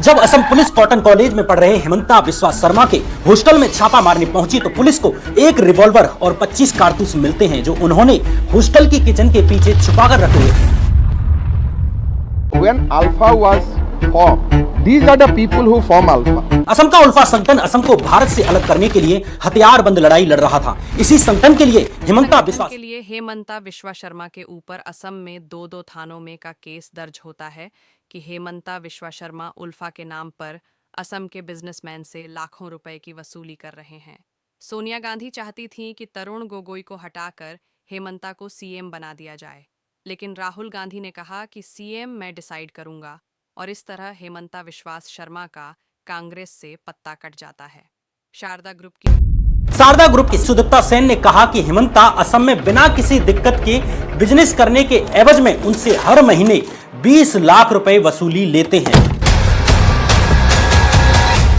जब Assam police cotton college में पढ़ रहे हेमंता बिस्वा शर्मा के हॉस्टल में छापा मारने पहुंची तो पुलिस को एक रिवॉल्वर और 25 कारतूस मिलते हैं जो उन्होंने हॉस्टल की किचन के पीछे छुपाकर रखे हुए थे। When Alpha was formed, these are the people who form Alpha. Assam का उल्फा संगठन असम को भारत से अलग करने के लिए हथियारबंद लड़ाई लड़ रहा था। इसी संगठन के लिए हेमंता बिस्वा शर्मा के ऊपर असम में दो थानों में का केस दर्ज होता है कि हेमंता बिस्वा शर्मा उल्फा के नाम पर असम के बिजनेसमैन से लाखों रुपए की वसूली कर रहे हैं। सोनिया गांधी चाहती थीं कि तरुण गोगोई को हटाकर हेमंता को सीएम बना दिया जाए, लेकिन राहुल गांधी ने कहा कि सीएम मैं डिसाइड करूंगा, और इस तरह हेमंता बिस्वा शर्मा का कांग्रेस से पत्ता कट जाता है। शारदा ग्रुप की सुदीप्ता सेन ने कहा कि हेमंता असम में बिना किसी दिक्कत के बिजनेस करने के एवज में उनसे हर महीने 20 लाख रुपए वसूली लेते हैं।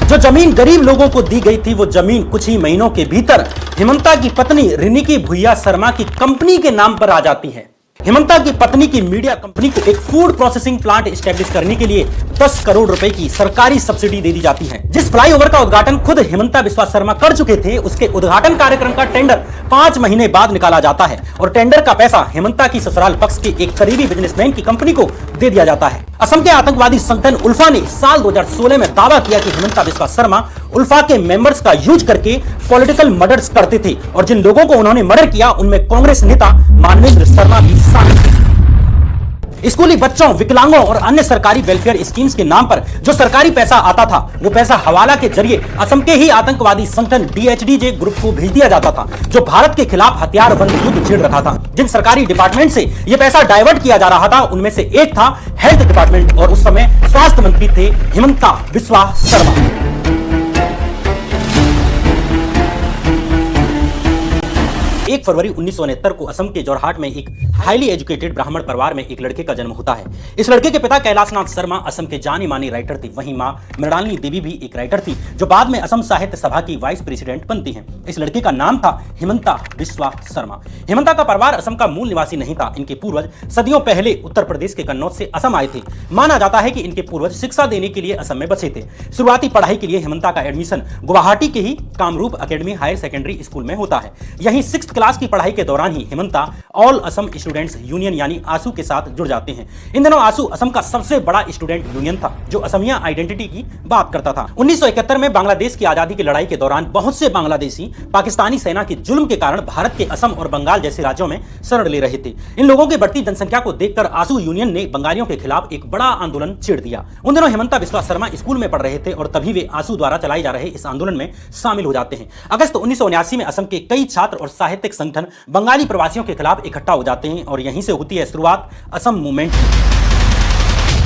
जो जमीन गरीब लोगों को दी गई थी वो जमीन कुछ ही महीनों के भीतर हेमंता की पत्नी रिनिकी भुइया शर्मा की कंपनी के नाम पर आ जाती है। हेमंता की पत्नी की मीडिया कंपनी को एक फूड प्रोसेसिंग प्लांट एस्टेब्लिश करने के लिए 10 करोड़ रुपए की सरकारी सब्सिडी दे दी जाती है। जिस फ्लाईओवर का उद्घाटन खुद हेमंता बिस्वा शर्मा कर चुके थे, उसके उद्घाटन कार्यक्रम का टेंडर 5 महीने बाद निकाला जाता है और टेंडर का पैसा हेमंता की ससुराल पक्ष के एक करीबी बिजनेसमैन की कंपनी को दे दिया जाता है। असम के आतंकवादी संगठन उल्फा ने साल 2016 में दावा किया कि हेमंता बिस्वा शर्मा उल्फा के मेंबर्स का यूज करके पॉलिटिकल मर्डर्स करते थे और जिन लोगों को उन्होंने मर्डर किया उनमें कांग्रेस नेता मानवेंद्र शर्मा भी शामिल थे। स्कूली बच्चों, विकलांगों और अन्य सरकारी वेलफेयर स्कीम्स के नाम पर जो सरकारी पैसा आता था वो पैसा हवाला के जरिए असम के ही आतंकवादी संगठन DHDJ ग्रुप को भेज दिया जाता था, जो भारत के खिलाफ हथियारबंद युद्ध छेड़ रखा था। जिन सरकारी डिपार्टमेंट से यह पैसा डाइवर्ट किया जा रहा था उनमें से एक था हेल्थ डिपार्टमेंट और उस समय स्वास्थ्य मंत्री थे हेमंता बिस्वा शर्मा। 1 फरवरी 1969 को असम के जोरहाट में एक हाईली एजुकेटेड ब्राह्मण परिवार में एक लड़के का जन्म होता है। इस लड़के के पिता कैलाशनाथ शर्मा असम के जानी मानी राइटर थे। वहीं मां मृणालिनी देवी भी एक राइटर थी जो बाद में असम साहित्य सभा की वाइस प्रेसिडेंट बनती हैं। इस लड़के का नाम था हेमंता बिस्वा शर्मा। हेमंता का परिवार असम का मूल निवासी नहीं था। इनके पूर्वज सदियों पहले उत्तर प्रदेश के कन्नौज से असम आए थे। माना जाता है कि इनके पूर्वज शिक्षा देने के लिए असम में बसे थे। शुरुआती पढ़ाई के लिए हेमंता का एडमिशन गुवाहाटी के ही Kamrup academy higher secondary school में होता है। यहीं 6th क्लास की पढ़ाई के दौरान ही Hemanta All Assam students union यानी आसू के साथ जुड़ जाते हैं। इन दिनों आसू असम का सबसे बड़ा स्टूडेंट यूनियन था जो असमिया आइडेंटिटी की बात करता था। 1971 में बांग्लादेश की आजादी की लड़ाई के दौरान बहुत से बांग्लादेशी पाकिस्तानी सेना के जुल्म के कारण भारत के असम और बंगाल जैसे राज्यों में शरण ले रहे थे। इन लोगों की बढ़ती जनसंख्या को देखकर आसू यूनियन ने बंगालियों के खिलाफ एक बड़ा आंदोलन छेड़ दिया। उन दिनों हेमंता बिस्वा शर्मा स्कूल में पढ़ रहे थे और तभी वे आसू द्वारा चलाए जा रहे इस आंदोलन में शामिल हो जाते हैं। अगस्त 1979 में असम के कई छात्र और साहित्यिक संगठन बंगाली प्रवासियों के खिलाफ इकट्ठा हो जाते हैं और यहीं से होती है शुरुआत असम मूवमेंट की।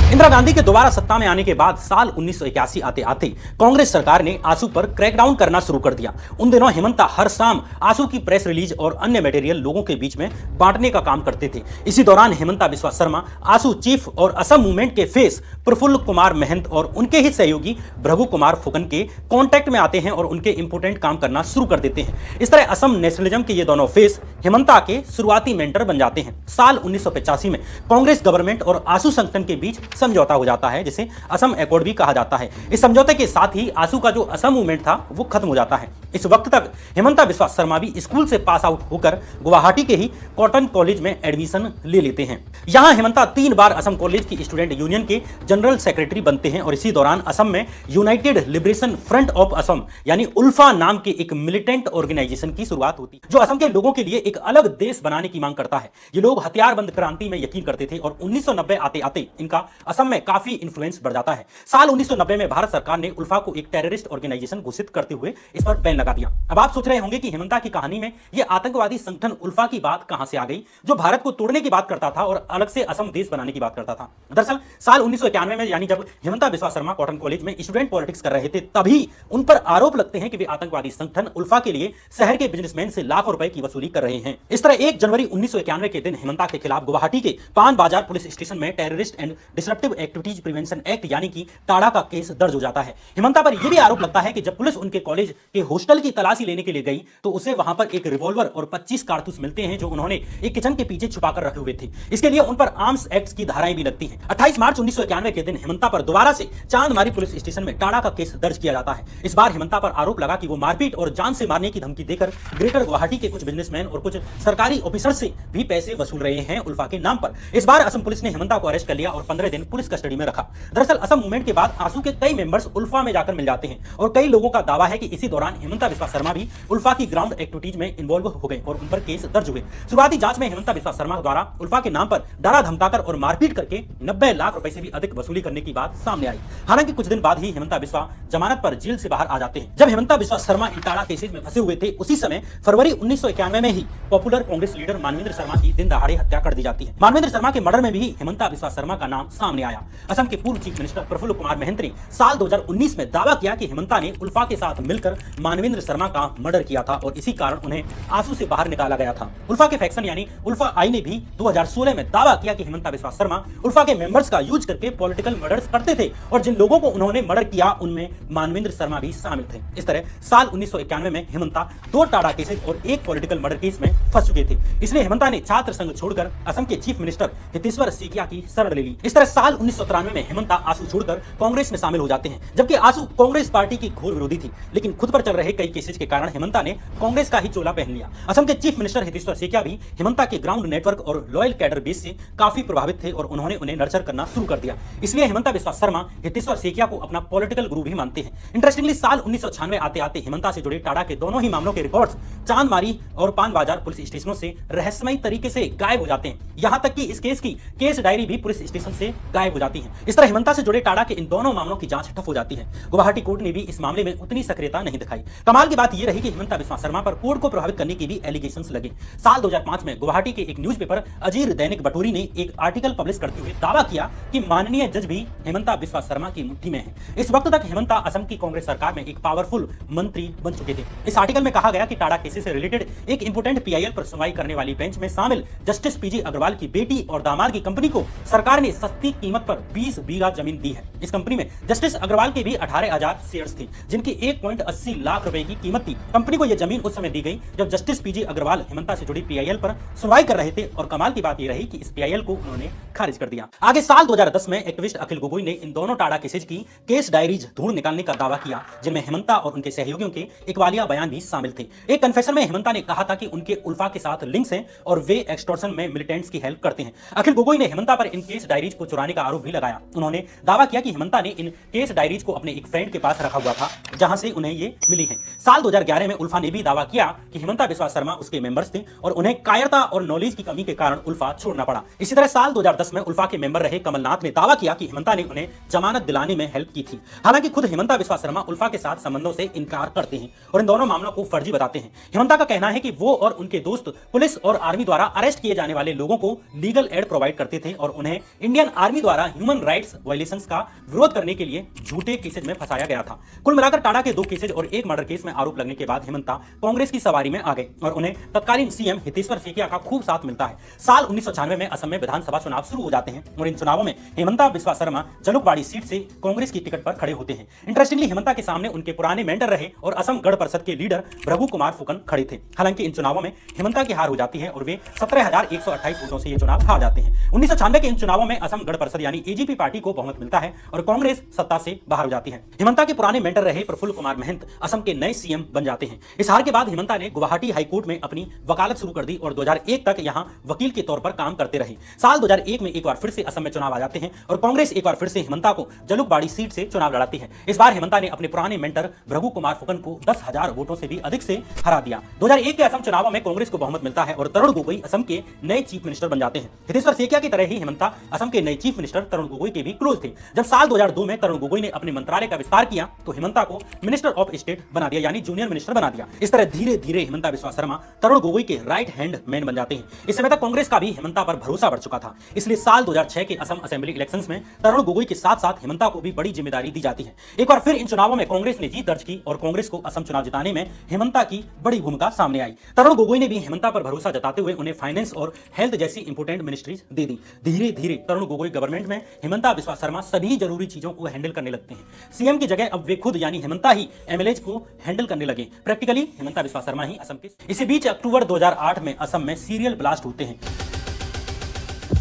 इंदिरा गांधी के दोबारा सत्ता में आने के बाद साल 1981 आते आते कांग्रेस सरकार ने आसू पर क्रैकडाउन करना शुरू कर दिया। उन दिनों हेमंता हर शाम आसू की प्रेस रिलीज और अन्य मटेरियल लोगों के बीच में बांटने का काम करते थे। इसी दौरान हेमंता बिस्वा शर्मा आसू चीफ और असम मूवमेंट के फेस प्रफुल्ल कुमार महंत और उनके ही सहयोगी भृगु कुमार फुकन के कांटेक्ट में आते हैं और उनके इंपोर्टेंट काम करना शुरू कर देते हैं। इस तरह असम नेशनलिज्म के ये दोनों फेस हेमंता के शुरुआती मेंटर बन जाते हैं। साल 1985 में कांग्रेस गवर्नमेंट और आसू संगठन के बीच समझौता हो जाता है जिसे असम एकॉर्ड भी कहा जाता है। इस समझौते के साथ ही आसू का जो असम मूवमेंट था वो खत्म हो जाता है। इस वक्त तक हेमंता बिस्वा शर्मा भी स्कूल से पास आउट होकर गुवाहाटी के ही कॉटन कॉलेज में एडमिशन ले लेते हैं। यहां हेमंता 3 बार असम कॉलेज की स्टूडेंट यूनियन के जनरल सेक्रेटरी बनते हैं और इसी दौरान असम में United liberation front of Assam यानी उल्फा नाम के एक मिलिटेंट ऑर्गेनाइजेशन की शुरुआत होती है जो असम के लोगों के लिए एक अलग देश बनाने की मांग करता है। ये लोग हथियारबंद क्रांति में यकीन करते थे और 1990 आते आते इनका असम में काफी इन्फ्लुएंस बढ़ जाता है। साल 1990 में भारत सरकार ने उल्फा को एक टेररिस्ट ऑर्गेनाइजेशन घोषित करते हुए इस पर बैन लगा दिया। अब आप सोच रहे होंगे कि हेमंता की कहानी में यह आतंकवादी संगठन उल्फा की बात कहां से आ गई जो भारत को तोड़ने की बात करता था और अलग से असम देश बनाने की बात करता था। दरअसल साल 1991 में यानी जब हेमंता बिस्वा शर्मा कॉटन कॉलेज में स्टूडेंट पॉलिटिक्स कर रहे थे तभी उन पर आरोप लगते हैं कि वे आतंकवादी संगठन उल्फा के लिए शहर के बिजनेसमैन से लाखों रुपए की वसूली कर रहे हैं। इस तरह 1 जनवरी 1991 के दिन हेमंता के खिलाफ गुवाहाटी के पान बाजार पुलिस स्टेशन में terrorist and disruptive activities prevention act यानी कि टाड़ा का केस दर्ज हो जाता है। हेमंता पर यह भी आरोप लगता है कि जब पुलिस उनके कॉलेज के हॉस्टल पिस्तल की तलाशी लेने के लिए गई तो उसे वहां पर एक रिवॉल्वर और 25 कारतूस मिलते हैं जो उन्होंने एक किचन के पीछे छुपाकर रखे हुए थे। इसके लिए उन पर आर्म्स एक्ट की धाराएं भी लगती हैं। 28 मार्च 1991 के दिन हेमंता पर दोबारा से चांदमारी पुलिस स्टेशन में टाड़ा का केस दर्ज किया जाता है। इस बार हेमंता पर आरोप लगा कि वो मारपीट और जान से मारने की धमकी देकर ग्रेटर गुवाहाटी के कुछ बिजनेसमैन और कुछ सरकारी ऑफिसर से भी पैसे वसूल रहे हैं उल्फा के नाम पर। इस बार असम पुलिस ने हेमंता को अरेस्ट कर लिया और 15 दिन पुलिस कस्टडी में रखा। दरअसल असम मूवमेंट के बाद आंसू के कई मेंबर्स उल्फा में जाकर मिल जाते हैं और कई लोगों का दावा है कि इसी दौरान हेमंता बिस्वा शर्मा भी उल्फा की ग्राउंड एक्टिविटीज में इन्वॉल्व हो गए और उन पर केस दर्ज हुए। शुरुआती जांच में हेमंता बिस्वा शर्मा द्वारा उल्फा के नाम पर डरा धमकाकर और मारपीट करके 90 लाख रुपए से भी अधिक वसूली करने की बात सामने आई। हालांकि कुछ दिन बाद ही हेमंता बिस्वा जमानत पर जेल से बाहर आ जाते हैं। जब हेमंता बिस्वा शर्मा इन टाड़ा केसेज में फंसे हुए थे उसी समय फरवरी 1991 में ही पॉपुलर कांग्रेस लीडर मानवेंद्र शर्मा की दिन दहाड़े हत्या कर दी जाती है। मानवेंद्र शर्मा के मर्डर में भी हेमंता बिस्वा शर्मा का नाम सामने आया। असम के पूर्व चीफ मिनिस्टर प्रफुल्ल कुमार महंत ने साल 2019 में दावा किया कि हेमंता ने उल्फा के साथ मिलकर मानवेंद्र शर्मा का मर्डर किया था और इसी कारण उन्हें आंसू से बाहर निकाला गया था। उल्फा के फैक्शन यानी उल्फा आई ने भी 2016 में दावा किया कि हेमंता बिस्वा शर्मा उल्फा के मेंबर्स का यूज करके पॉलिटिकल मर्डर्स करते थे और जिन लोगों को उन्होंने मर्डर किया उनमें मानवेंद्र शर्मा भी शामिल थे। इस तरह साल 1991 में हेमंता 2 टाड़ा केसेज और 1 पॉलिटिकल मर्डर केस में फंस चुके थे। इसलिए हेमंता ने छात्र संघ छोड़कर असम के चीफ मिनिस्टर हितेश्वर सेकिया की शरण ले ली। इस तरह साल 1993 में हेमंता आंसू छोड़कर कांग्रेस में शामिल हो जाते हैं। जबकि आंसू कांग्रेस पार्टी की घोर विरोधी थी, लेकिन खुद पर चल रहे कई केसेज के कारण हेमंता ने कांग्रेस का ही चोला पहन लिया। असम के चीफ मिनिस्टर हितेश्वर सेकिया भी हेमंता के ग्राउंड नेटवर्क और लॉयल कैडर बेस से काफी प्रभावित थे और उन्होंने उन्हें नर्चर करना शुरू कर दिया। इसलिए हेमंता बिस्वा शर्मा हितेश्वर सेकिया को अपना पॉलिटिकल गुरु भी मानते हैं। इंटरेस्टिंगली साल 1996 आते आते हेमंता से जुड़े टाड़ा के दोनों ही मामलों के रिकॉर्ड्स चांदमारी और पान बाजार पुलिस स्टेशनों से रहस्यमयी तरीके से गायब हो जाते हैं। यहां तक कि इस केस की केस डायरी भी पुलिस स्टेशन से गायब हो जाती है। इस तरह हेमंता से जुड़े टाड़ा के इन दोनों मामलों की जांच ठप हो जाती है। गुवाहाटी कोर्ट ने भी इस मामले में उतनी सक्रियता नहीं दिखाई। कमाल की बात यह रही कि हेमंता बिस्वा शर्मा पर कोर्ट को प्रभावित करने के भी एलिगेशंस लगे। साल 2005 में गुवाहाटी के एक न्यूज़पेपर अजीर दैनिक बटोरी ने एक आर्टिकल पब्लिश करते हुए दावा किया कि माननीय जज भी हेमंता बिस्वा शर्मा की मुट्ठी में है। इस वक्त तक हेमंता असम की कांग्रेस सरकार में एक पावरफुल मंत्री बन चुके थे। इस आर्टिकल में कहा गया कि टाड़ा केसेस से रिलेटेड एक इंपोर्टेंट पीआईएल पर सुनवाई करने वाली बेंच में शामिल जस्टिस पीजी अग्रवाल की बेटी और दामाद की कंपनी को सरकार ने सस्ती कीमत पर 20 बीघा जमीन दी है। इस कंपनी में जस्टिस अग्रवाल के भी 18,000 शेयर्स थे जिनकी 1.80 लाख रुपए की कीमत थी। कंपनी को यह जमीन उस समय दी गई जब जस्टिस पीजी अग्रवाल हेमंता से जुड़ी पीआईएल पर सुनवाई कर रहे थे और कमाल की बात यह रही कि इस पीआईएल को उन्होंने खारिज कर दिया। आगे साल 2010 में एक्टिविस्ट अखिल गोगोई ने इन दोनों टाड़ा केसेज की केस डायरीज ढूंढ निकालने का दावा किया जिनमें हेमंता और उनके सहयोगियों के इकबालिया बयान भी शामिल थे। एक कन्फेशन में हेमंता ने कहा था कि उनके उल्फा के साथ लिंक्स हैं और वे एक्सटॉर्शन में मिलिटेंट्स की हेल्प करते हैं। अखिल गोगोई ने हेमंता पर इन केस डायरीज को चुराने का आरोप भी लगाया। उन्होंने दावा किया कि हेमंता ने इन केस डायरीज को अपने एक फ्रेंड के पास रखा हुआ था जहां से उन्हें ये मिली है। साल 2011 में उल्फा ने भी दावा किया कि हेमंता बिस्वा शर्मा उसके मेंबर्स थे और उन्हें कायरता और नॉलेज की कमी के कारण उल्फा छोड़ना पड़ा। इसी तरह साल 2010 में उल्फा के मेंबर रहे कमलनाथ ने दावा किया कि हेमंता ने उन्हें जमानत दिलाने में हेल्प की थी। हालांकि खुद हेमंता बिस्वा शर्मा उल्फा के साथ संबंधों से इनकार करते हैं और इन दोनों मामलों को फर्जी बताते हैं। हेमंता का कहना है कि वो और उनके दोस्त पुलिस और आर्मी द्वारा अरेस्ट किए जाने वाले लोगों को लीगल एड प्रोवाइड करते थे और उन्हें इंडियन आर्मी द्वारा ह्यूमन राइट्स वायलेशंस का विरोध करने के लिए झूठे केसेज में फंसाया गया था। कुल मिलाकर टाड़ा के 2 केसेज और 1 मर्डर केस में आरोप लगने के बाद हेमंता कांग्रेस की सवारी में आ गए और उन्हें तत्कालीन सीएम हितेश्वर सेकिया का खूब साथ मिलता है। साल 1996 में असम में विधानसभा चुनाव शुरू हो जाते हैं और इन चुनावों में हेमंता बिस्वा शर्मा जलुकबाड़ी सीट से कांग्रेस की टिकट पर खड़े होते हैं। इंटरेस्टिंगली हेमंता के सामने उनके पुराने मेंटर रहे और असम गण परिषद के लीडर भृगु कुमार फुकन खड़े थे। हालांकि इन चुनावों में हेमंता की हार हो जाती है और वे 17,128 वोटों से ये चुनाव हार जाते हैं। 1996 के इन चुनावों में असम गण परिषद यानी एजीपी पार्टी को बहुमत मिलता है और कांग्रेस सत्ता से बाहर हो जाती है। हेमंता के पुराने मेंटर रहे प्रफुल्ल कुमार महंत असम के नए सीएम बन जाते हैं। इस हार के बाद हेमंता ने गुवाहाटी हाईकोर्ट में अपनी वकालत शुरू कर दी और 2001 तक यहां वकील के तौर पर काम करते रहे। साल 2001 में एक बार फिर से असम में चुनाव आ जाते हैं और कांग्रेस एक बार फिर से हेमंता को जलुकबाड़ी सीट से चुनाव लड़ाती है। इस बार हेमंता ने अपने पुराने मेंटर भृगु कुमार फुकन को 10,000 वोटों से भी अधिक से हरा दिया। 2001 के असम चुनावों में कांग्रेस को बहुमत मिलता है और तरुण गोगोई असम के नए चीफ मिनिस्टर बन जाते हैं। हितेश्वर सेकिया की तरह ही हेमंता असम के नए चीफ मिनिस्टर तरुण गोगोई के भी क्लोज थे। जब साल 2002 में तरुण गोगोई ने अपने मंत्रालय का विस्तार किया तो हेमंता को मिनिस्टर ऑफ स्टेट बना दिया यानी जूनियर मिनिस्टर बना दिया। इस तरह धीरे धीरे हेमंता बिस्वा शर्मा तरुण गोगोई के राइट हैंड मैन बन जाते हैं। इस समय तक कांग्रेस का भी हेमंता पर भरोसा बढ़ चुका था, इसलिए साल 2006 के असम असेंबली इलेक्शंस में तरुण गोगोई के साथ साथ हेमंता को भी बड़ी जिम्मेदारी दी जाती है। एक बार फिर इन चुनावों में कांग्रेस ने जीत दर्ज की और कांग्रेस को असम चुनाव जिताने में हेमंता की बड़ी भूमिका सामने आई। तरुण गोगोई ने भी हेमंता पर भरोसा जताते हुए उन्हें फाइनेंस और हेल्थ जैसी इंपोर्टेंट मिनिस्ट्रीज दे दी। धीरे धीरे तरुण गोगोई गवर्नमेंट में हेमंता बिस्वा शर्मा सभी जरूरी चीजों को हैंडल करने लगते हैं। सीएम की जगह अब वे खुद यानी हेमंता ही एमएलएज को हैंडल करने लगे। प्रैक्टिकली हेमंता बिस्वा शर्मा ही असम के। इसी बीच अक्टूबर 2008 में असम में सीरियल ब्लास्ट होते हैं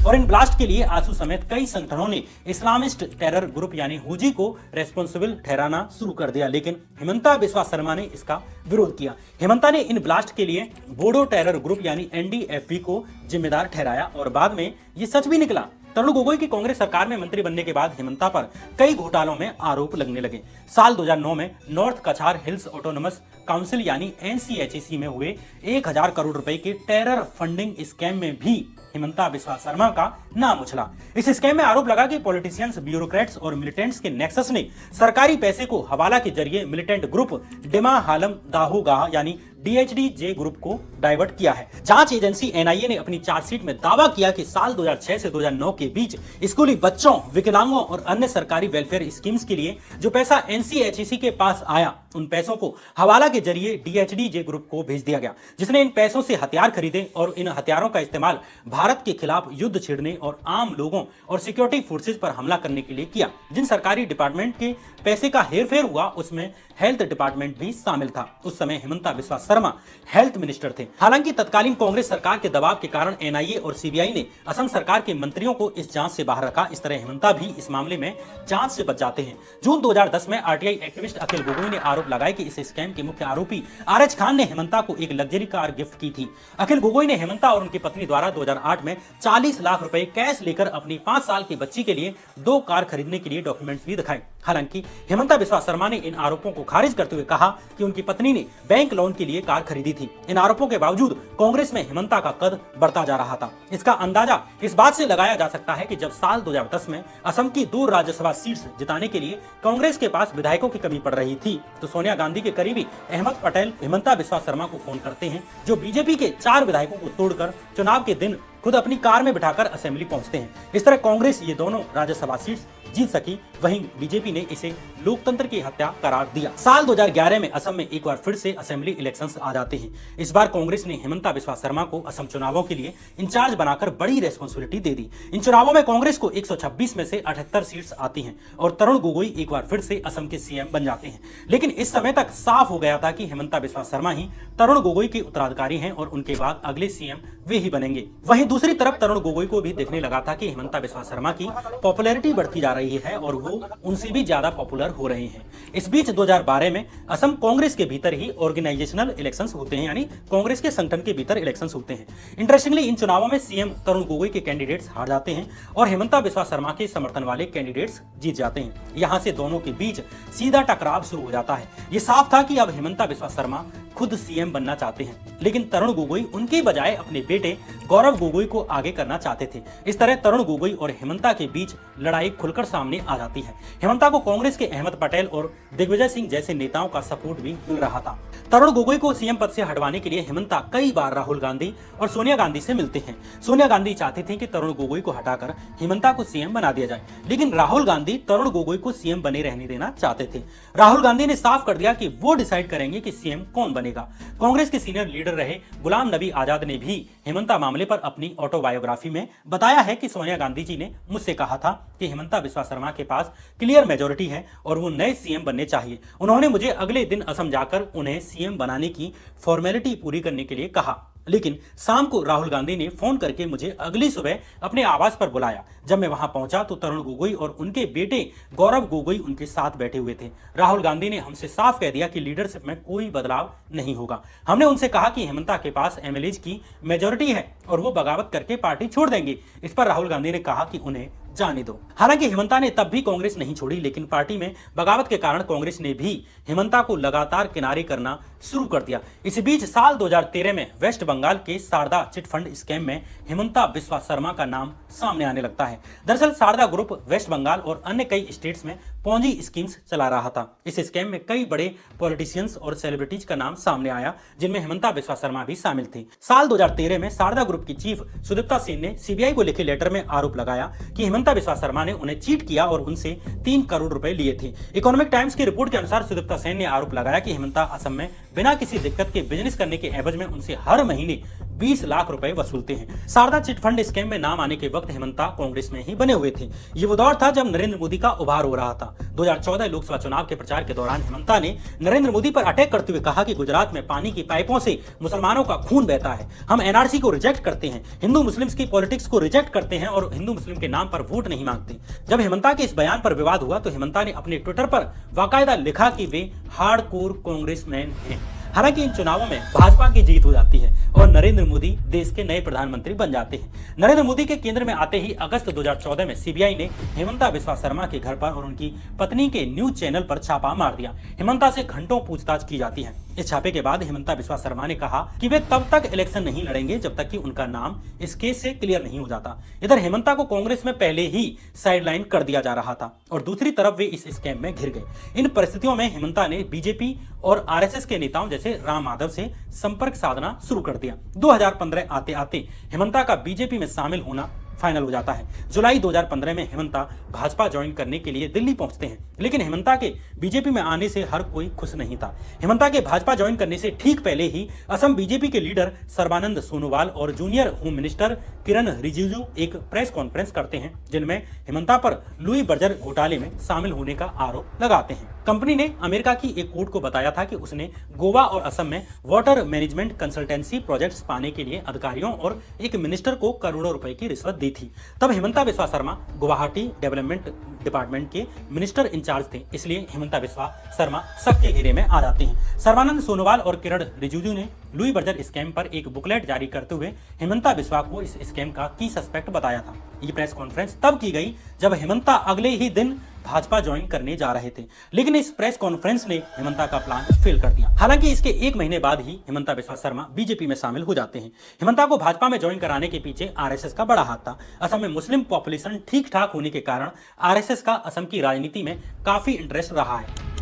और इन ब्लास्ट के लिए आसू समेत कई संगठनों ने इस्लामिस्ट टेरर ग्रुप यानी हुजी को रेस्पॉन्सिबल ठहराना शुरू कर दिया, लेकिन हेमंता बिस्वा शर्मा ने इसका विरोध किया। हेमंता ने इन ब्लास्ट के लिए बोडो टेरर ग्रुप यानी एनडीएफबी को जिम्मेदार ठहराया और बाद में ये सच भी निकला। तरुण गोगोई की कांग्रेस सरकार में मंत्री बनने के बाद हेमंता पर कई घोटालों में आरोप लगने लगे। साल 2009 में नॉर्थ कछार हिल्स ऑटोनोमस काउंसिल यानी एनसीएचसी में हुए 1000 करोड़ रुपए के टेरर फंडिंग स्कैम में भी हेमंता बिस्वा शर्मा का नाम उछला। इस स्कैम में आरोप लगा कि पॉलिटिशियंस, ब्यूरोक्रेट्स और मिलिटेंट्स के नेक्सस ने सरकारी पैसे को हवाला के जरिए मिलिटेंट ग्रुप डिमा हालम दाहू गाह यानी डीएचडी-जे ग्रुप को डाइवर्ट किया है। जांच एजेंसी एनआईए ने अपनी चार्जशीट में दावा किया कि साल 2006 से 2009 के बीच स्कूली बच्चों, विकलांगों और अन्य सरकारी वेलफेयर स्कीम्स के लिए जो पैसा एनसीएचसी के पास आया, उन पैसों को हवाला के जरिए डीएचडी-जे ग्रुप को भेज दिया गया, जिसने इन पैसों से हथियार खरीदे और इन हथियारों का इस्तेमाल भारत के खिलाफ युद्ध छेड़ने और आम लोगों और सिक्योरिटी फोर्सेज पर हमला करने के लिए किया। जिन सरकारी डिपार्टमेंट के पैसे का हेरफेर हुआ उसमें हेल्थ डिपार्टमेंट भी शामिल था। उस समय हेमंता बिस्वा शर्मा हेल्थ मिनिस्टर थे। हालांकि तत्कालीन कांग्रेस सरकार के दबाव के कारण एनआईए और सीबीआई ने असम सरकार के मंत्रियों को इस जांच से बाहर रखा। इस तरह हेमंता भी इस मामले में जांच से बच जाते हैं। जून 2010 में आरटीआई एक्टिविस्ट अखिल गोगोई ने आरोप लगाया कि इस स्कैम के मुख्य आरोपी आरएच खान ने हेमंता को एक लग्जरी कार गिफ्ट की थी। अखिल गोगोई ने हेमंता और उनकी पत्नी द्वारा 2008 में 40 लाख रुपए कैश लेकर अपनी 5 साल की बच्ची के लिए 2 कार खरीदने के लिए डॉक्यूमेंट्स भी दिखाए। हालांकि हेमंता बिस्वा शर्मा ने इन आरोपों को खारिज करते हुए कहा कि उनकी पत्नी ने बैंक लोन के लिए कार खरीदी थी। इन आरोपों के बावजूद कांग्रेस में हेमंता का कद बढ़ता जा रहा था। इसका अंदाजा इस बात से लगाया जा सकता है कि जब साल 2010 में असम की 2 राज्यसभा सीट्स जिताने के लिए कांग्रेस के पास विधायकों की कमी पड़ रही थी, तो सोनिया गांधी के करीबी अहमद पटेल हेमंता बिस्वा शर्मा को फोन करते हैं, जो बीजेपी के 4 विधायकों को तोड़कर चुनाव के दिन खुद अपनी कार में बिठाकर असेंबली पहुंचते हैं। इस तरह कांग्रेस ये दोनों राज्यसभा सीट्स जीत सकी, वहीं बीजेपी ने इसे लोकतंत्र की हत्या करार दिया। साल 2011 में असम में एक बार फिर से असेंबली इलेक्शंस आ जाते हैं। इस बार कांग्रेस ने हेमंता बिस्वा शर्मा को असम चुनावों के लिए इंचार्ज बनाकर बड़ी रेस्पॉन्सिबिलिटी दे दी। इन चुनावों में कांग्रेस को 126 में से 78 सीट्स आती हैं और तरुण गोगोई एक बार फिर से असम के सीएम बन जाते हैं। लेकिन इस समय तक साफ हो गया था कि हेमंता बिस्वा शर्मा ही तरुण गोगोई के उत्तराधिकारी हैं और उनके बाद अगले सीएम वे ही बनेंगे। वहीं दूसरी तरफ तरुण गोगोई को भी देखने लगा था कि हेमंता बिस्वा शर्मा की पॉपुलैरिटी बढ़ती जा रही है और वो उनसे भी ज्यादा पॉपुलर हो रहे हैं। इस बीच 2012 में असम कांग्रेस के भीतर ही ऑर्गेनाइजेशनल इलेक्शंस होते हैं, यानी कांग्रेस के संगठन के भीतर इलेक्शंस होते हैं। इंटरेस्टिंगली इन चुनावों में सीएम तरुण गोगोई के कैंडिडेट्स हार जाते हैं और हेमंता बिस्वा शर्मा के समर्थन वाले कैंडिडेट्स जीत जाते हैं। यहाँ से दोनों के बीच सीधा टकराव शुरू हो जाता है। ये साफ था कि अब हेमंता बिस्वा शर्मा खुद सीएम बनना चाहते हैं, लेकिन तरुण गोगोई उनके बजाय अपने बेटे गौरव गोगोई को आगे करना चाहते थे। इस तरह तरुण गोगोई और हेमंता के बीच लड़ाई खुलकर सामने आ जाती है। हेमंता को कांग्रेस के अहमद पटेल और दिग्विजय सिंह जैसे नेताओं का सपोर्ट भी मिल रहा था। तरुण गोगोई को सीएम पद से हटवाने के लिए हेमंता कई बार राहुल गांधी और सोनिया गांधी से मिलते हैं। सोनिया गांधी चाहती थी कि तरुण गोगोई को हटाकर हेमंता को सीएम बना दिया जाए, लेकिन राहुल गांधी तरुण गोगोई को सीएम बने रहने देना चाहते थे। राहुल गांधी ने साफ कर दिया कि वो डिसाइड करेंगे कि सीएम कौन बनेगा। कांग्रेस के सीनियर लीडर रहे गुलाम नबी आजाद ने भी हेमंता मामले पर अपनी ऑटोबायोग्राफी में बताया है कि सोनिया गांधी जी ने मुझसे कहा था कि हेमंता बिस्वा शर्मा के पास क्लियर मेजोरिटी है और वो नए सीएम बनने चाहिए। उन्होंने मुझे अगले दिन असम जाकर उन्हें सीएम बनाने की फॉर्मेलिटी पूरी करने के लिए कहा, लेकिन शाम को राहुल गांधी ने फोन करके मुझे अगली सुबह अपने आवास पर बुलाया। जब मैं वहां पहुंचा तो तरुण गोगोई और उनके बेटे गौरव गोगोई उनके साथ बैठे हुए थे। राहुल गांधी ने हमसे साफ कह दिया कि लीडरशिप में कोई बदलाव नहीं होगा। हमने उनसे कहा कि हेमंता के पास एमएलएज की मेजोरिटी है और वो बगावत करके पार्टी छोड़ देंगे। इस पर राहुल गांधी ने कहा कि उन्हें जाने दो। हालांकि हेमंता ने तब भी कांग्रेस नहीं छोड़ी, लेकिन पार्टी में बगावत के कारण कांग्रेस ने भी हेमंता को लगातार किनारे करना शुरू कर दिया। इसी बीच साल 2013 में वेस्ट बंगाल के शारदा चिट फंड स्कैम में हेमंता बिस्वा शर्मा का नाम सामने आने लगता है। दरअसल शारदा ग्रुप वेस्ट बंगाल और अन्य कई स्टेट्स में पॉन्जी स्कीम्स चला रहा था। इस स्कैम में कई बड़े पॉलिटिशियंस और सेलिब्रिटीज का नाम सामने आया, जिनमें हेमंता बिस्वा शर्मा भी शामिल थे। साल 2013 में शारदा ग्रुप की चीफ सुदीप्ता सेन ने सीबीआई को लिखे लेटर में आरोप लगाया कि हेमंता बिस्वा शर्मा ने उन्हें चीट किया और उनसे 3 करोड़ रुपए लिए थे। इकोनॉमिक टाइम्स की रिपोर्ट के अनुसार सुदीप्ता सेन ने आरोप लगाया कि हेमंता असम में बिना किसी दिक्कत के बिजनेस करने के एवज में उनसे हर महीने 20 लाख रुपए वसूलते हैं। शारदा चिट फंड स्कैम में नाम आने के वक्त हेमंता कांग्रेस में ही बने हुए थे। ये वो दौर था जब नरेंद्र मोदी का उभार हो रहा था। 2014 लोकसभा चुनाव के प्रचार के दौरान हेमंता ने नरेंद्र मोदी पर अटैक करते हुए कहा कि गुजरात में पानी की पाइपों से मुसलमानों का खून बहता है, हम एनआरसी को रिजेक्ट करते हैं, हिंदू मुस्लिम्स की पॉलिटिक्स को रिजेक्ट करते हैं और हिंदू मुस्लिम के नाम पर वोट नहीं मांगते। जब हेमंता के इस बयान पर विवाद हुआ तो हेमंता ने अपने ट्विटर पर बाकायदा लिखा कि वे हार्डकोर कांग्रेसमैन हैं। हालांकि इन चुनावों में भाजपा की जीत हो जाती है और नरेंद्र मोदी देश के नए प्रधानमंत्री बन जाते हैं। नरेंद्र मोदी के केंद्र में आते ही अगस्त 2014 में सीबीआई ने हेमंता बिस्वा शर्मा के घर पर और उनकी पत्नी के न्यूज चैनल पर छापा मार दिया। हेमंता से घंटों पूछताछ की जाती है। इस छापे के बाद हेमंता बिस्वा शर्मा ने कहा कि वे तब तक इलेक्शन नहीं लड़ेंगे जब तक कि उनका नाम इस केस से क्लियर नहीं हो जाता। इधर हेमंता को कांग्रेस में पहले ही साइडलाइन कर दिया जा रहा था और दूसरी तरफ वे इस स्कैम में घिर गए। इन परिस्थितियों में हेमंता ने बीजेपी और आरएसएस के नेताओं जैसे राम माधव से संपर्क साधना शुरू कर दिया। 2015 आते आते हेमंता का बीजेपी में शामिल होना फाइनल हो जाता है। जुलाई 2015 में हेमंता भाजपा ज्वाइन करने के लिए दिल्ली पहुंचते हैं, लेकिन हेमंता के बीजेपी में आने से हर कोई खुश नहीं था। हेमंता के भाजपा ज्वाइन करने से ठीक पहले ही असम बीजेपी के लीडर सर्बानंद सोनोवाल और जूनियर होम मिनिस्टर किरण रिजिजू एक प्रेस कॉन्फ्रेंस करते हैं, जिनमें हेमंता पर लुई बर्जर घोटाले में शामिल होने का आरोप लगाते हैं। कंपनी ने अमेरिका की एक कोर्ट को बताया था कि उसने गोवा और असम में वाटर मैनेजमेंट कंसल्टेंसी प्रोजेक्ट्स पाने के लिए अधिकारियों और एक मिनिस्टर को करोड़ों रुपए की रिश्वत दी थी। तब हेमंता बिस्वा शर्मा गुवाहाटी डेवलपमेंट डिपार्टमेंट के मिनिस्टर इंचार्ज थे, इसलिए हेमंता बिस्वा शर्मा सबके घेरे में आ जाते हैं। सर्बानंद सोनोवाल और किरण रिजिजू ने लुई बर्जर स्कैम पर एक बुकलेट जारी करते हुए हेमंता बिस्वा को इस स्कैम का की सस्पेक्ट बताया था। ये प्रेस कॉन्फ्रेंस तब की गई जब हेमंता अगले ही दिन भाजपा ज्वाइन करने जा रहे थे, लेकिन इस प्रेस कॉन्फ्रेंस ने हेमंता का प्लान फेल कर दिया। हालांकि इसके एक महीने बाद ही हेमंता बिस्वा शर्मा बीजेपी में शामिल हो जाते हैं। हेमंता को भाजपा में ज्वाइन कराने के पीछे आरएसएस का बड़ा हाथ था। असम में मुस्लिम पॉपुलेशन ठीक ठाक होने के कारण आरएसएस का असम की राजनीति में काफी इंटरेस्ट रहा है,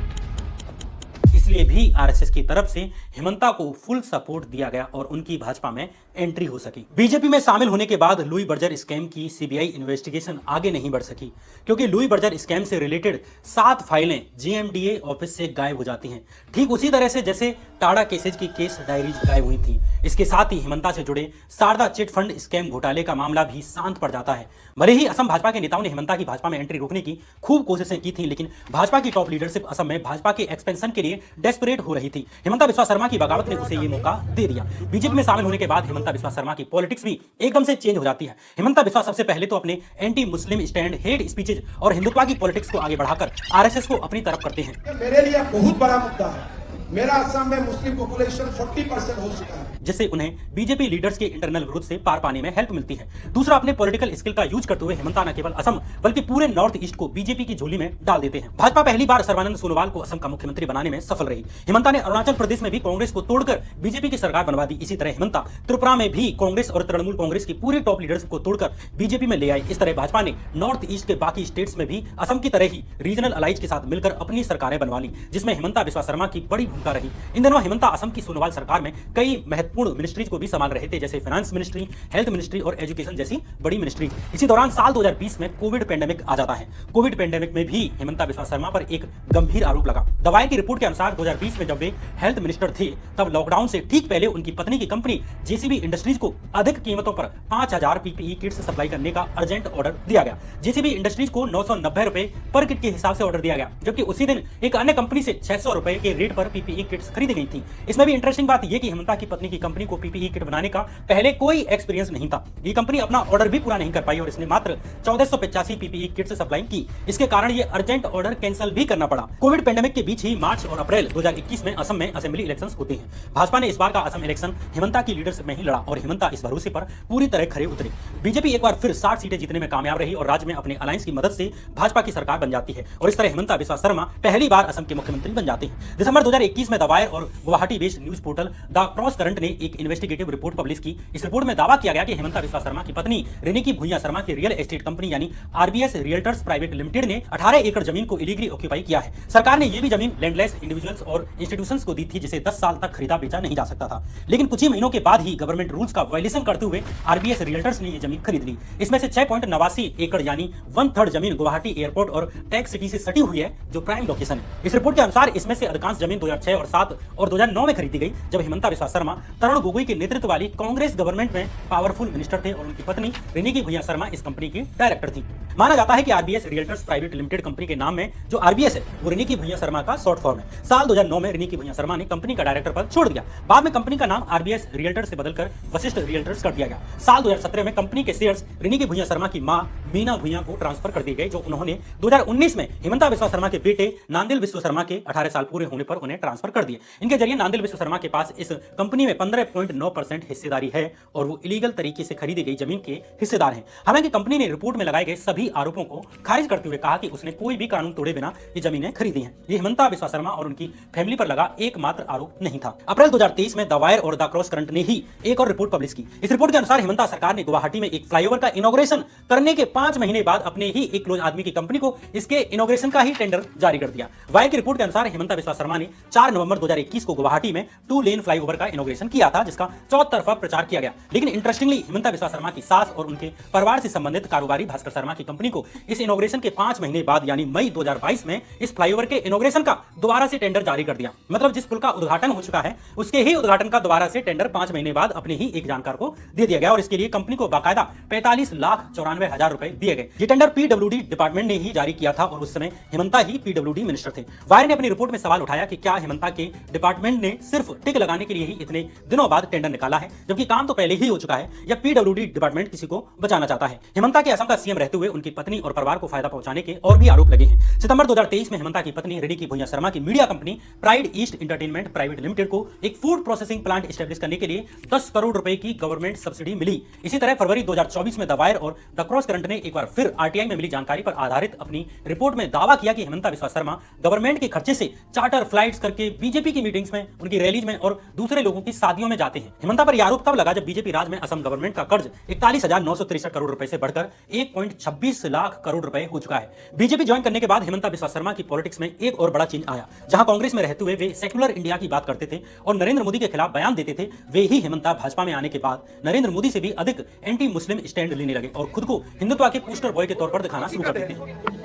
इसलिए भी आरएसएस की तरफ से हेमंता को फुल सपोर्ट दिया गया और उनकी भाजपा में एंट्री हो सकी। बीजेपी में शामिल होने के बाद लुई बर्जर स्कैम की सीबीआई इन्वेस्टिगेशन आगे नहीं बढ़ सकी, क्योंकि लुई बर्जर स्कैम से रिलेटेड 7 फाइलें जेएमडीए ऑफिस से गायब हो जाती हैं, ठीक उसी तरह से जैसे टाडा केसेज की केस डायरीज गायब हुई थी। इसके साथ ही हेमंता से जुड़े शारदा चिट फंड स्कैम घोटाले का मामला भी शांत पड़ जाता है। भले ही असम भाजपा के नेताओं ने हेमंता की भाजपा में एंट्री रोकने की खूब कोशिशें की थी, लेकिन भाजपा की टॉप लीडरशिप असम में भाजपा के एक्सपेंशन के लिए डेस्परेट हो रही थी। हेमंता बिस्वा शर्मा की बगावत ने उसे ये मौका दे दिया। बीजेपी में शामिल होने के बाद हेमंता बिस्वा शर्मा की पॉलिटिक्स भी एकदम से चेंज हो जाती है। हेमंता बिस्वा सबसे पहले तो अपने anti Muslim stand, hate speeches और हिंदुत्व की पॉलिटिक्स को आगे बढ़ाकर आरएसएस को अपनी तरफ करते हैं। मेरे लिए बहुत बड़ा मुद्दा है। मेरा असम में मुस्लिम पॉपुलेशन 40% हो चुका है, जिससे उन्हें बीजेपी लीडर्स के इंटरनल विरोध से पार पाने में हेल्प मिलती है। दूसरा, अपने पॉलिटिकल स्किल का यूज करते हुए हेमंता न केवल असम बल्कि पूरे नॉर्थ ईस्ट को बीजेपी की झोली में डाल देते हैं। भाजपा पहली बार सर्बानंद सोनोवाल को असम का मुख्यमंत्री बनाने में सफल रही। हेमंता ने अरुणाचल प्रदेश में भी कांग्रेस को तोड़कर बीजेपी की सरकार बनवा दी। इसी तरह हेमंता त्रिपुरा में भी कांग्रेस और तृणमूल कांग्रेस की पूरी टॉप लीडर्स को तोड़कर बीजेपी में ले आई। इस तरह भाजपा ने नॉर्थ ईस्ट के बाकी स्टेट्स में भी असम की तरह ही रीजनल अलाइज के साथ मिलकर अपनी सरकारें बनवा ली, जिसमें हेमंता बिस्वा शर्मा की बड़ी भूमिका रही। इन दिनों हेमंता असम की सोनोवाल सरकार में कई महत्वपूर्ण मिनिस्ट्रीज को भी संभाल रहे थे, जैसे फाइनेंस मिनिस्ट्री, हेल्थ मिनिस्ट्री और एजुकेशन जैसी बड़ी मिनिस्ट्री। इसी दौरान साल 2020 में कोविड पेंडेमिक आ जाता है। कोविड पेंडेमिक में भी हेमंता बिस्वा शर्मा पर एक गंभीर आरोप लगा। दवाई की रिपोर्ट के अनुसार 2020 में जब वे हेल्थ मिनिस्टर थे, तब लॉकडाउन से ठीक पहले उनकी पत्नी की कंपनी जेसीबी इंडस्ट्रीज को अधिक कीमतों पर 5000 पीपीई किट्स सप्लाई करने का अर्जेंट ऑर्डर दिया गया। जेसीबी इंडस्ट्रीज को 990 रुपए पर किट के हिसाब से ऑर्डर दिया गया, जबकि उसी दिन एक अन्य कंपनी से 600 रुपए के रेट पर पीपीई किट्स खरीदी गई थी। इसमें भी इंटरेस्टिंग बात यह कि हेमंता की पत्नी की कंपनी को पीपीई किट बनाने का पहले कोई एक्सपीरियंस नहीं था। ये कंपनी अपना ऑर्डर भी पूरा नहीं कर पाई और इसने मात्र 1485 पीपीई किट्स सप्लाई की। इसके कारण ये अर्जेंट ऑर्डर कैंसिल भी करना पड़ा। कोविड पेंडेमिक के बीच ही मार्च और अप्रैल 2021 में असम में असेंबली इलेक्शंस होते हैं। भाजपा ने इस बार का असम इलेक्शन हेमंता की लीडरशिप में ही लड़ा और हेमंता इस भरोसे पर पूरी तरह खरे उतरे। बीजेपी एक बार फिर 60 सीटें जीतने में कामयाब रही और राज्य में अपने अलायंस की मदद से भाजपा की सरकार बन जाती है और इस तरह हेमंता बिस्वा शर्मा पहली बार असम के मुख्यमंत्री बन जाते हैं। दिसंबर 2021 में द वायर और Guwahati based news portal the cross current ने एक इन्वेस्टिगेटिव रिपोर्ट पब्लिश की। इस रिपोर्ट में दावा किया गया कि हेमंता बिस्वा शर्मा की पत्नी रेनिकी भुइयां शर्मा की रियल एस्टेट कंपनी यानी आरबीएस रियल्टर्स प्राइवेट लिमिटेड ने 18 एकड़ जमीन को इलीगली ऑक्यूपाई किया है। सरकार ने यह भी जमीन लैंडलेस इंडिविजुअल्स और इंस्टीट्यूशंस को दी थी, जिसे 10 साल तक खरीदा बेचा नहीं जा सकता था। लेकिन कुछ ही महीनों के बाद ही गवर्नमेंट रूल्स का वायलेशन करते हुए आरबीएस रियल्टर्स ने यह जमीन खरीद ली। इसमें से 6.89 एकड़ यानी 1/3 जमीन गुवाहाटी एयरपोर्ट और टैक्स सिटी से सटी हुई है, जो प्राइम लोकेशन है। इस रिपोर्ट के अनुसार इसमें से अधिकांश जमीन 2006 और 7 और 2009 में खरीदी गई, जब हेमंता बिस्वा शर्मा तरुण गोगोई के नेतृत्व वाली कांग्रेस गवर्नमेंट में पावरफुल मिनिस्टर थे और उनकी पत्नी रिनिकी भुइयां शर्मा इस कंपनी की डायरेक्टर थी। माना जाता है कि RBS realtors private limited company के नाम में जो आरबीएस है वो रिनिकी भुइयां शर्मा का शॉर्ट फॉर्म है। साल 2009 में रिनिकी भुइयां शर्मा ने कंपनी का डायरेक्टर पद छोड़ दिया। बाद में कंपनी का नाम आरबीएस रियल्टर्स से बदलकर वशिष्ठ रियल्टर्स कर दिया गया। साल 2017 में कंपनी के शेयर्स रिनिकी भुइयां शर्मा की मां मीना भुइयां को ट्रांसफर कर दिए गए, जो उन्होंने 2019 में हेमंता बिस्वा शर्मा के बेटे नांदिल बिस्व शर्मा के 18 साल पूरे होने पर उन्हें ट्रांसफर कर दिए। इनके जरिए नांदिल बिस्व शर्मा के पास इस कंपनी में 15.9% हिस्सेदारी है और वो इलीगल तरीके से खरीदी गई जमीन के हिस्सेदार हैं। हालांकि कंपनी ने रिपोर्ट में लगाए गए सभी आरोपों को खारिज करते हुए कहा कि उसने कोई भी कानून तोड़े बिना ये जमीनें खरीदी हैं। ये हेमंता बिस्वा शर्मा और उनकी फैमिली पर लगा एकमात्र आरोप नहीं था। अप्रैल 2023 में द वायर और द क्रॉस करंट ने ही एक और रिपोर्ट पब्लिश की। इस रिपोर्ट के अनुसार हेमंता सरकार ने गुवाहाटी में एक फ्लाईओवर का इनॉग्रेशन करने के 5 महीने बाद अपने ही एक क्लोज आदमी की कंपनी को इसके इनॉग्रेशन का ही टेंडर जारी कर दिया। वायर की रिपोर्ट के अनुसार हेमंता बिस्वा शर्मा ने 4 नवंबर 2021 को गुवाहाटी में 2 लेन फ्लाईओवर का इनॉग्रेशन किया था, जिसका चौतरफा प्रचार किया गया। लेकिन इंटरेस्टिंगली हेमंता बिस्वा शर्मा की सास और उनके परिवार से संबंधित कारोबारी भास्कर शर्मा की कंपनी को इस इनॉग्रेशन के 5 महीने बाद यानी मई 2022 में इस फ्लाईओवर के इनॉग्रेशन का दोबारा से टेंडर जारी कर दिया। मतलब जिस पुल का उद्घाटन हो चुका है उसके ही उद्घाटन का दोबारा से टेंडर 5 महीने बाद अपने ही एक जानकार को दे दिया गया और इसके लिए कंपनी को बाकायदा 45,94,000 रुपए दिए गए। ये टेंडर पीडब्ल्यूडी डिपार्टमेंट ने ही जारी किया था और उस समय हेमंता ही पीडब्ल्यूडी मिनिस्टर थे। वायर ने अपनी रिपोर्ट में सवाल उठाया कि क्या हेमंता के डिपार्टमेंट ने सिर्फ टिक लगाने के लिए ही इतने दिनों बाद टेंडर निकाला है, जबकि काम तो पहले ही हो चुका है, या पीडब्ल्यूडी डिपार्टमेंट किसी को बचाना चाहता है। हेमंता के असम का सीएम रहते हुए उनकी पत्नी और परिवार को फायदा पहुंचाने के और भी आरोप लगे हैं। सितंबर 2023 में हेमंता की पत्नी रिनिकी भुइयां शर्मा की media company pride east entertainment private limited को एक फूड प्रोसेसिंग प्लांट एस्टेब्लिश करने के लिए 10 करोड़ रुपए की गवर्नमेंट सब्सिडी मिली। इसी तरह फरवरी 2024 में द वायर और द क्रॉस करंट ने एक बार फिर आरटीआई में मिली जानकारी पर आधारित अपनी रिपोर्ट में दावा किया कि हेमंता बिस्वा शर्मा गवर्नमेंट के खर्चे से चार्टर फ्लाइट्स करके बीजेपी की मीटिंग्स में, उनकी रैलीज में और दूसरे लोगों की शादियों में जाते हैं। हेमंता पर यह आरोप तब लगा जब बीजेपी राज में असम गवर्नमेंट का कर्ज 41,963 करोड़ रुपए से बढ़कर 1.26 लाख करोड़ रुपए हो चुका है। बीजेपी ज्वाइन करने के बाद हेमंता बिस्वा शर्मा की पॉलिटिक्स में एक और बड़ा चेंज आया। जहां कांग्रेस में रहते हुए वे सेक्युलर इंडिया की बात करते थे और नरेंद्र मोदी के खिलाफ बयान देते थे, वे ही हेमंता भाजपा में आने के बाद नरेंद्र मोदी से भी अधिक एंटी मुस्लिम स्टैंड लेने लगे और खुद को हिंदुत्व के पोस्टर बॉय के तौर पर दिखाना शुरू कर देते हैं।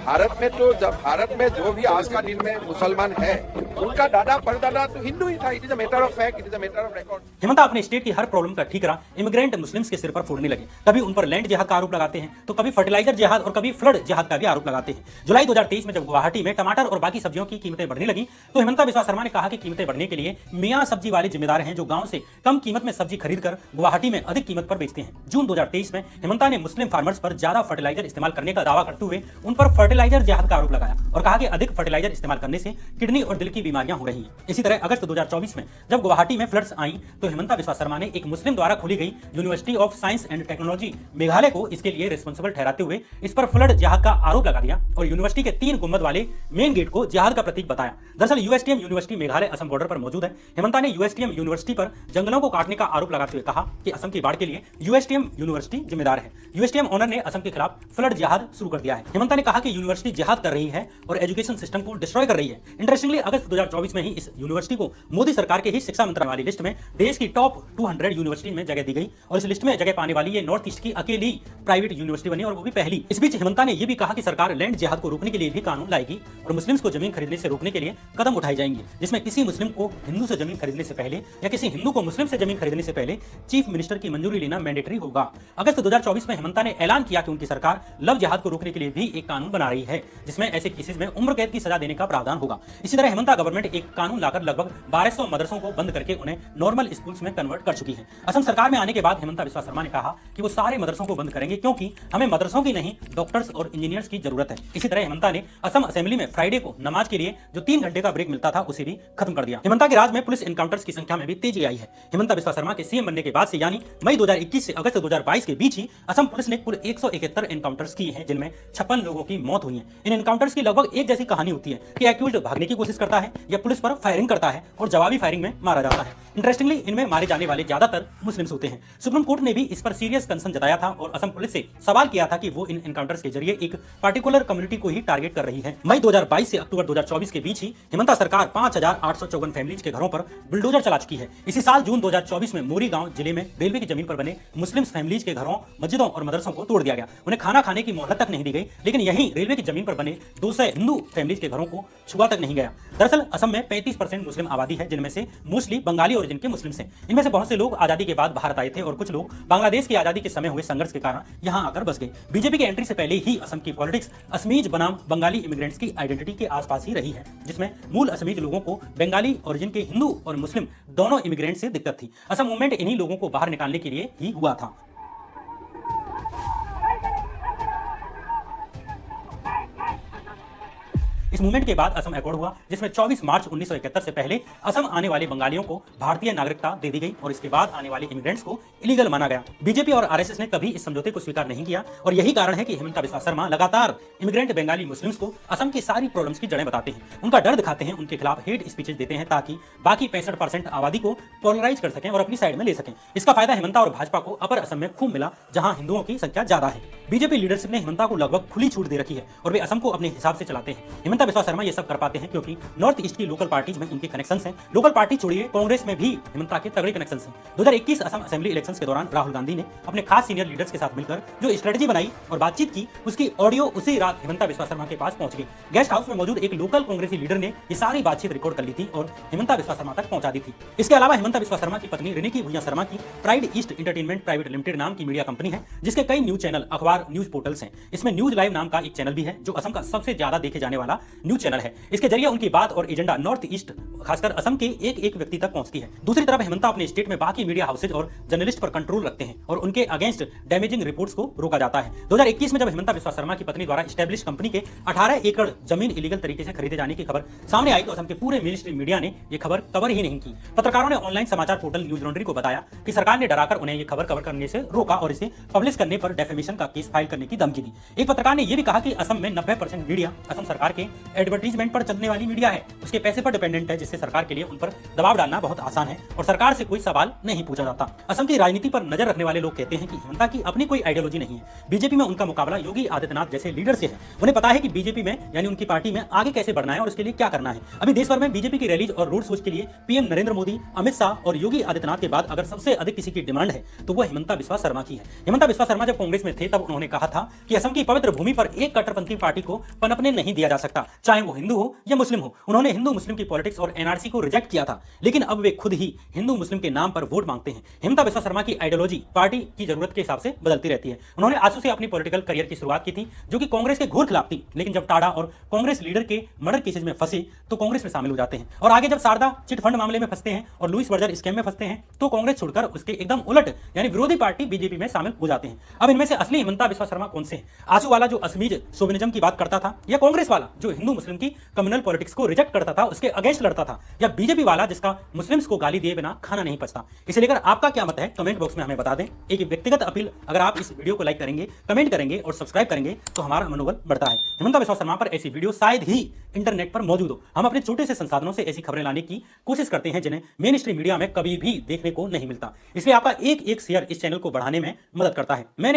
भारत में जो भी आज का दिन में मुसलमान है उनका दादा परदादा तो हिंदू ही था। It is a matter of fact, it is a matter of record. Hemanta अपने स्टेट की हर प्रॉब्लम का ठीकरा इमिग्रेंट मुस्लिम्स के सिर पर फोड़ने लगे। कभी उन पर लैंड जिहाद का आरोप लगाते हैं, तो कभी फर्टिलाइजर जिहाद और कभी फ्लड जिहाद का भी आरोप लगाते हैं। जुलाई 2023 में जब गुवाहाटी में टमाटर और बाकी सब्जियों की कीमतें बढ़ने लगी तो हेमंता बिस्वा शर्मा ने कहा कि कीमतें बढ़ने के लिए मियां सब्जी वाले जिम्मेदार हैं, जो गांव से कम कीमत में सब्जी खरीदकर गुवाहाटी में अधिक कीमत पर बेचते हैं। जून 2023 में हेमंता ने मुस्लिम फार्मर्स पर ज्यादा फर्टिलाइजर इस्तेमाल करने का दावा करते हुए उन पर फर्टिलाइजर जिहाद का आरोप लगाया और कहा कि अधिक फर्टिलाइजर इस्तेमाल करने से किडनी और दिल की बीमारियां हो रही हैं। इसी तरह अगस्त 2024 में जब गुवाहाटी में फ्लड्स आई तो हेमंता बिस्वा शर्मा ने एक मुस्लिम द्वारा खोली गई university of science and technology Meghalaya को इसके लिए रिस्पॉन्सिबल ठहराते हुए इस पर फ्लड जिहाद का आरोप लगा दिया और यूनिवर्सिटी के 3 गुंबद वाले मेन गेट को जिहाद का प्रतीक बताया। दरअसल यूएसटीएम यूनिवर्सिटी मेघालय असम बॉर्डर पर मौजूद है। हेमंता ने यूएसटीएम यूनिवर्सिटी पर जंगलों को काटने का आरोप लगाते हुए कहा कि असम की बाढ़ के लिए यूएसटीएम यूनिवर्सिटी जिम्मेदार है। यूएसटीएम ओनर ने असम के खिलाफ फ्लड जिहाद शुरू कर दिया है। हेमंता ने कहा कि यूनिवर्सिटी जिहाद कर रही है और एजुकेशन सिस्टम को डिस्ट्रॉय कर रही है। इंटरेस्टिंगली अगस्त 2024 में ही इस यूनिवर्सिटी को मोदी सरकार के ही शिक्षा मंत्रालय वाली लिस्ट में देश की टॉप 200 यूनिवर्सिटी में जगह दी गई और इस लिस्ट में जगह पाने वाली ये नॉर्थ ईस्ट की अकेली प्राइवेट यूनिवर्सिटी बनी और वो भी पहली। इस बीच हेमंता ने यह भी कहा कि सरकार लैंड जिहाद को रोकने के लिए भी कानून लाएगी और मुस्लिम्स को जमीन खरीदने से रोकने के लिए कदम उठाए जाएंगे, जिसमें किसी मुस्लिम को हिंदू से जमीन खरीदने से पहले या किसी हिंदू को मुस्लिम से जमीन खरीदने से पहले चीफ मिनिस्टर की मंजूरी लेना मैंडेटरी होगा। अगस्त 2024 में हेमंता ने ऐलान किया कि उनकी सरकार लव जिहाद को रोकने के लिए भी एक कानून बना रही है, जिसमें ऐसे केसेस में उम्र कैद की सजा देने का प्रावधान होगा। इसी तरह हेमंता गवर्नमेंट एक कानून लाकर लगभग 1200 मदरसों को बंद करके उन्हें नॉर्मल स्कूल्स में कन्वर्ट कर चुकी है। असम सरकार में आने के बाद हेमंता बिस्वा शर्मा ने कहा कि वो सारे मदरसों को बंद करेंगे क्योंकि हमें मदरसों की नहीं डॉक्टर्स और इंजीनियर्स की जरूरत है। इसी तरह हेमंता ने असम असेंबली में फ्राइडे को नमाज के लिए जो 3 घंटे का ब्रेक मिलता था उसे भी खत्म कर दिया। हेमंता के राज में पुलिस एनकाउंटर्स की संख्या में भी तेजी आई है। हेमंता बिस्वा शर्मा के सीएम बनने के बाद से यानी मई 2021 से अगस्त 2022 के बीच ही असम पुलिस ने कुल 171 एनकाउंटर्स की हैं, जिनमें 56 लोगों की मौत हुई है। इन एनकाउंटर्स की लगभग एक जैसी कहानी होती है कि एक्यूज्ड भागने की कोशिश करता है या पुलिस पर फायरिंग करता है और जवाबी फायरिंग में मारा जाता है। इंटरेस्टिंगली इनमें मारे जाने वाले ज्यादातर मुस्लिम्स होते हैं। सुप्रीम कोर्ट ने भी इस पर सीरियस कंसर्न जताया था और असम पुलिस से सवाल किया था कि वो इन एनकाउंटर्स के जरिए एक पार्टिकुलर कम्युनिटी को ही टारगेट कर रही है। मई 2022 से अक्टूबर 2024 के बीच ही हिमंता सरकार 5854 फैमिलीज के घरों पर बुलडोजर चला चुकी है। इसी साल जून 2024 में मोरी गांव जिले में रेलवे की जमीन पर बने मुस्लिम फैमिलीज के घरों, मस्जिदों और मदरसों को तोड़ दिया गया। उन्हें खाना खाने की मोहलत तक नहीं दी गई, लेकिन यहीं रेलवे की जमीन पर बने 200 हिंदू फैमिलीज के घरों को छुआ तक नहीं गया। दरअसल असम में 35% मुस्लिम आबादी है, जिनमें से मोस्टली बंगाली ओरिजिन के मुस्लिम्स हैं। इनमें से बहुत से लोग आजादी के बाद भारत आए थे और कुछ लोग बांग्लादेश की आजादी के समय हुए संघर्ष के कारण यहां आकर बस गए। बीजेपी की एंट्री से पहले ही असम की पॉलिटिक्स असमीज बनाम बंगाली इमिग्रेंट्स की आइडेंटिटी के आसपास ही रही है, जिसमें मूल असमीज लोगों को बंगाली ओरिजिन के हिंदू और मुस्लिम दोनों इमिग्रेंट से दिक्कत थी। असम मूवमेंट इन्हीं लोगों को बाहर निकालने के लिए ही हुआ था। इस मूवमेंट के बाद असम अकॉर्ड हुआ, जिसमें 24 मार्च 1971 से पहले असम आने वाले बंगालियों को भारतीय नागरिकता दे दी गई और इसके बाद आने वाले इमिग्रेंट्स को इलीगल माना गया। बीजेपी और आरएसएस ने कभी इस समझौते को स्वीकार नहीं किया और यही कारण है कि हिमंता बिस्वा शर्मा लगातार इमिग्रेंट बंगाली मुस्लिम्स को असम की सारी प्रॉब्लम्स की जड़ें बताते हैं, उनका डर दिखाते हैं, उनके खिलाफ हेट स्पीचेज देते हैं ताकि बाकी 65% आबादी को पोलराइज कर सकें और अपनी साइड में ले सकें। इसका फायदा हिमंता और भाजपा को अपर असम में खूब मिला, जहां हिंदुओं की संख्या ज्यादा है। बीजेपी लीडरशिप ने हिमंता को लगभग खुली छूट दे रखी है और वे असम को अपने हिसाब से चलाते हैं। हिमंता बिस्वा शर्मा ये सब कर पाते हैं क्योंकि नॉर्थ ईस्ट की लोकल पार्टीज में इनके कनेक्शंस हैं। लोकल पार्टी छोड़िए, कांग्रेस में भी हिमंता के तगड़े कनेक्शंस हैं। 2021 असम असेंबली इलेक्शंस के दौरान राहुल गांधी ने अपने खास सीनियर लीडर्स के साथ मिलकर जो स्ट्रेटजी बनाई और बातचीत की, उसकी ऑडियो उसी रात हिमंता बिस्वा शर्मा के पास पहुंच गई। गेस्ट हाउस में मौजूद एक लोकल कांग्रेसी लीडर ने ये सारी बातचीत रिकॉर्ड कर ली थी और हिमंता बिस्वा शर्मा तक पहुंचा दी थी। इसके अलावा हिमंता बिस्वा शर्मा की पत्नी रिनिकी भुइयां शर्मा की pride east entertainment private limited नाम की मीडिया कंपनी है, जिसके कई न्यूज चैनल, अखबार, न्यूज पोर्टल्स हैं। इसमें न्यूज लाइव नाम का एक चैनल भी है जो असम का सबसे ज्यादा देखे जाने वाला न्यूज चैनल है। इसके जरिए उनकी बात और एजेंडा नॉर्थ ईस्ट, खासकर असम के एक एक व्यक्ति तक पहुंचती है। दूसरी तरफ हिमंता अपने स्टेट में बाकी मीडिया हाउसेज और जर्नलिस्ट पर कंट्रोल रखते हैं और उनके अगेंस्ट डैमेजिंग रिपोर्ट्स को रोका जाता है। 2021 में जब हिमंता बिस्वा शर्मा की पत्नी द्वारा एस्टैब्लिश कंपनी के 18 एकड़ जमीन इलीगल तरीके से खरीदे जाने की खबर सामने आई तो असम के पूरे मेन स्ट्रीम मीडिया ने यह खबर कवर ही नहीं की। पत्रकारों ने ऑनलाइन समाचार पोर्टल न्यूज लॉन्ड्री को बताया कि सरकार ने डराकर उन्हें यह खबर कवर करने से रोका और इसे पब्लिश करने पर डेफेमेशन का केस फाइल करने की धमकी दी। एक पत्रकार ने यह भी कहा कि असम में 90% मीडिया असम सरकार के एडवर्टीजमेंट पर चलने वाली मीडिया है, उसके पैसे पर डिपेंडेंट है, जिससे सरकार के लिए उन पर दबाव डालना बहुत आसान है और सरकार से कोई सवाल नहीं पूछा जाता। असम की राजनीति पर नजर रखने वाले लोग कहते हैं कि हिमंता की अपनी कोई आइडियोलॉजी नहीं है। बीजेपी में उनका मुकाबला योगी आदित्यनाथ जैसे लीडर से है। उन्हें पता है कि बीजेपी में यानी उनकी पार्टी में आगे कैसे बढ़ना है और उसके लिए क्या करना है। अभी देश भर में बीजेपी की रैलीज और रोड शोज के लिए पीएम नरेंद्र मोदी, अमित शाह और योगी आदित्यनाथ के बाद अगर सबसे अधिक किसी की डिमांड है तो वह हिमंता बिस्वा शर्मा की है। हिमंता बिस्वा शर्मा जब कांग्रेस में थे तब उन्होंने कहा था कि असम की पवित्र भूमि पर एक कट्टरपंथी पार्टी को पनपने नहीं दिया जा सकता, चाहे वो हिंदू हो या मुस्लिम हो। उन्होंने हिंदू मुस्लिम की पॉलिटिक्स और एनआरसी को रिजेक्ट किया था, लेकिन अब वे खुद ही हिंदू मुस्लिम के नाम पर वोट मांगते हैं। हिमंता बिस्वा शर्मा की आइडियोलॉजी पार्टी की जरूरत के हिसाब से बदलती रहती है। उन्होंने आंसू से अपनी पॉलिटिकल करियर की शुरुआत की थी, जो कि कांग्रेस के घोर खिलाफ थी, लेकिन जब टाडा और कांग्रेस लीडर के मर्डर केसेज में फंसे तो कांग्रेस में शामिल हो जाते हैं और आगे जब शारदा चिट फंड मामले में फंसते हैं और लुइस बर्जर स्कैम में फंसते हैं तो कांग्रेस छोड़कर उसके एकदम उलट यानी विरोधी पार्टी बीजेपी में शामिल हो जाते हैं। अब इनमें से असली हिमंता बिस्वा शर्मा कौन से हैं? आंसू वाला जो असमीज शोविनिज्म की बात करता था, या कांग्रेस वाला जो हिंदू मुस्लिम की कम्युनल पॉलिटिक्स को रिजेक्ट करता था, उसके अगेंस्ट लड़ता था, या बीजेपी वाला जिसका मुस्लिम्स को गाली दिए बिना खाना नहीं पचता? इसे लेकर आपका क्या मत है कमेंट बॉक्स में हमें बता दें। एक व्यक्तिगत अपील, अगर आप इस वीडियो को लाइक करेंगे, कमेंट करेंगे और सब्सक्राइब करेंगे तो हमारा मनोबल बढ़ता है। हिमंता बिस्वा शर्मा पर ऐसी वीडियो शायद ही इंटरनेट पर मौजूद हो। हम अपने छोटे से संसाधनों से ऐसी खबरें लाने की कोशिश करते हैं जिन्हें मेन स्ट्रीम मीडिया में कभी भी देखने को नहीं मिलता। इसलिए आपका एक एक शेयर इस चैनल को बढ़ाने में मदद करता है। मैंने